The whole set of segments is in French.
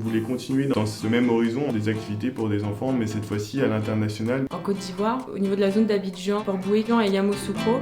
On voulait continuer dans ce même horizon des activités pour des enfants, mais cette fois-ci à l'international. En Côte d'Ivoire, au niveau de la zone d'Abidjan, Port-Bouégan et Yamoussoukro.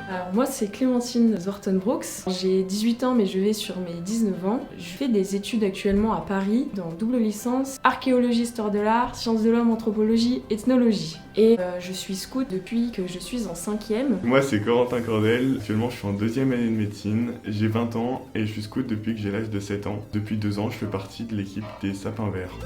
Alors moi c'est Clémentine Zorton-Brooks, j'ai 18 ans mais je vais sur mes 19 ans. Je fais des études actuellement à Paris dans double licence, archéologie, histoire de l'art, sciences de l'homme, anthropologie, ethnologie. Et je suis scout depuis que je suis en 5e. Moi c'est Corentin Cordel, actuellement je suis en 2e année de médecine, j'ai 20 ans et je suis scout depuis que j'ai l'âge de 7 ans. Depuis 2 ans je fais partie de l'équipe des Sapins Verts.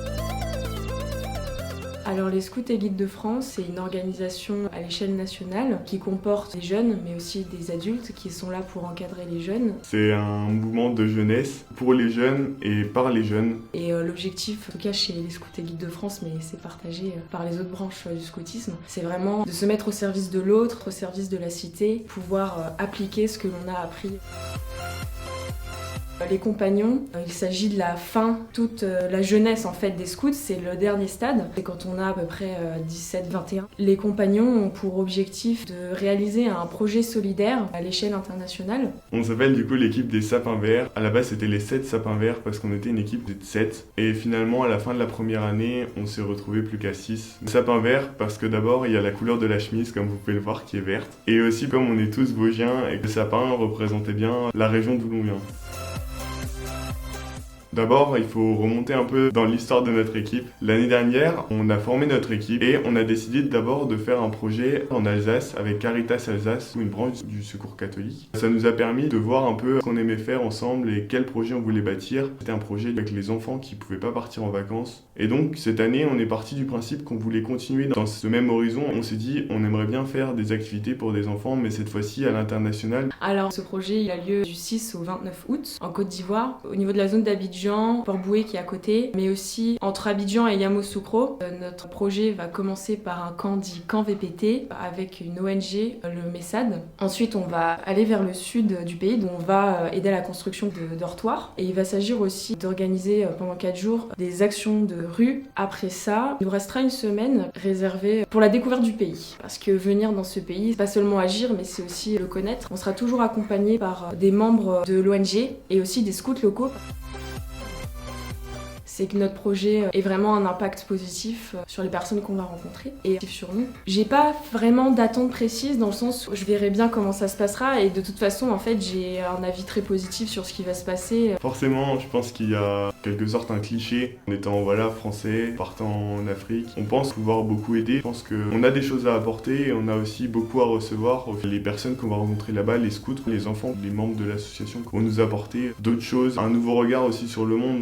Alors les Scouts et Guides de France, c'est une organisation à l'échelle nationale qui comporte des jeunes mais aussi des adultes qui sont là pour encadrer les jeunes. C'est un mouvement de jeunesse pour les jeunes et par les jeunes. Et l'objectif, en tout cas chez les Scouts et Guides de France, mais c'est partagé par les autres branches du scoutisme, c'est vraiment de se mettre au service de l'autre, au service de la cité, pouvoir appliquer ce que l'on a appris. Les compagnons, il s'agit de la fin, toute la jeunesse en fait des scouts, c'est le dernier stade, c'est quand on a à peu près 17-21. Les compagnons ont pour objectif de réaliser un projet solidaire à l'échelle internationale. On s'appelle du coup l'équipe des Sapins Verts. À la base c'était les 7 Sapins Verts parce qu'on était une équipe de 7. Et finalement à la fin de la première année, on s'est retrouvé plus qu'à 6. Sapins Verts parce que d'abord il y a la couleur de la chemise comme vous pouvez le voir qui est verte. Et aussi comme on est tous Vosgiens et que le sapin représentait bien la région d'où l'on vient. D'abord, il faut remonter un peu dans l'histoire de notre équipe. L'année dernière, on a formé notre équipe et on a décidé d'abord de faire un projet en Alsace avec Caritas Alsace, une branche du Secours catholique. Ça nous a permis de voir un peu ce qu'on aimait faire ensemble et quel projet on voulait bâtir. C'était un projet avec les enfants qui ne pouvaient pas partir en vacances. Et donc, cette année, on est parti du principe qu'on voulait continuer dans ce même horizon. On s'est dit, on aimerait bien faire des activités pour des enfants, mais cette fois-ci à l'international. Alors, ce projet, il a lieu du 6 au 29 août en Côte d'Ivoire, au niveau de la zone d'Abidjan, Port-Boué qui est à côté, mais aussi entre Abidjan et Yamoussoukro. Notre projet va commencer par un camp dit camp VPT avec une ONG, le MESAD. Ensuite, on va aller vers le sud du pays, où on va aider à la construction de dortoirs. Et il va s'agir aussi d'organiser pendant 4 jours des actions de rue. Après ça, il nous restera une semaine réservée pour la découverte du pays. Parce que venir dans ce pays, c'est pas seulement agir, mais c'est aussi le connaître. On sera toujours accompagné par des membres de l'ONG et aussi des scouts locaux. C'est que notre projet ait vraiment un impact positif sur les personnes qu'on va rencontrer et sur nous. J'ai pas vraiment d'attente précise dans le sens où je verrai bien comment ça se passera et de toute façon en fait j'ai un avis très positif sur ce qui va se passer. Forcément, je pense qu'il y a quelque sorte un cliché en étant français, partant en Afrique. On pense pouvoir beaucoup aider. Je pense qu'on a des choses à apporter et on a aussi beaucoup à recevoir. Les personnes qu'on va rencontrer là-bas, les scouts, les enfants, les membres de l'association vont nous apporter d'autres choses, un nouveau regard aussi sur le monde.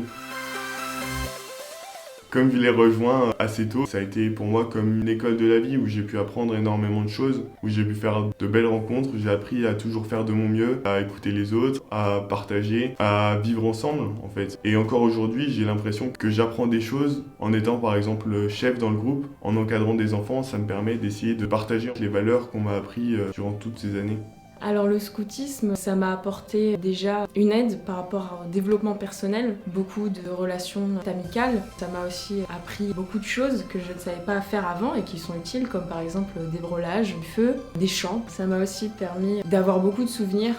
Comme je les rejoins assez tôt, ça a été pour moi comme une école de la vie où j'ai pu apprendre énormément de choses, où j'ai pu faire de belles rencontres, j'ai appris à toujours faire de mon mieux, à écouter les autres, à partager, à vivre ensemble en fait. Et encore aujourd'hui, j'ai l'impression que j'apprends des choses en étant par exemple chef dans le groupe, en encadrant des enfants, ça me permet d'essayer de partager les valeurs qu'on m'a appris durant toutes ces années. Alors le scoutisme, ça m'a apporté déjà une aide par rapport au développement personnel, beaucoup de relations amicales. Ça m'a aussi appris beaucoup de choses que je ne savais pas faire avant et qui sont utiles, comme par exemple des brelages, du feu, des chants. Ça m'a aussi permis d'avoir beaucoup de souvenirs.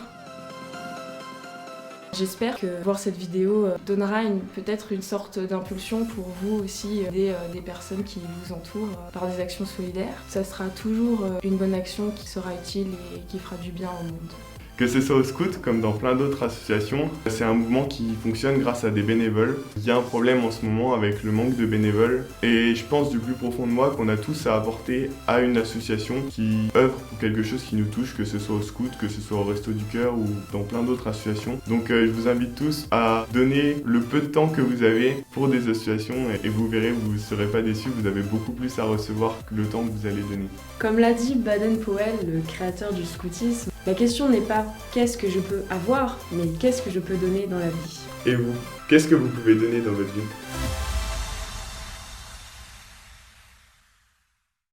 J'espère que voir cette vidéo donnera peut-être une sorte d'impulsion pour vous aussi aider des personnes qui vous entourent par des actions solidaires. Ça sera toujours une bonne action qui sera utile et qui fera du bien au monde. Que ce soit au Scout comme dans plein d'autres associations, c'est un mouvement qui fonctionne grâce à des bénévoles. Il y a un problème en ce moment avec le manque de bénévoles et je pense du plus profond de moi qu'on a tous à apporter à une association qui œuvre pour quelque chose qui nous touche, que ce soit au Scout, que ce soit au Resto du Cœur ou dans plein d'autres associations. Donc je vous invite tous à donner le peu de temps que vous avez pour des associations et vous verrez, vous ne serez pas déçus, vous avez beaucoup plus à recevoir que le temps que vous allez donner. Comme l'a dit Baden-Powell, le créateur du scoutisme, la question n'est pas qu'est-ce que je peux avoir, mais qu'est-ce que je peux donner dans la vie. Et vous, qu'est-ce que vous pouvez donner dans votre vie ?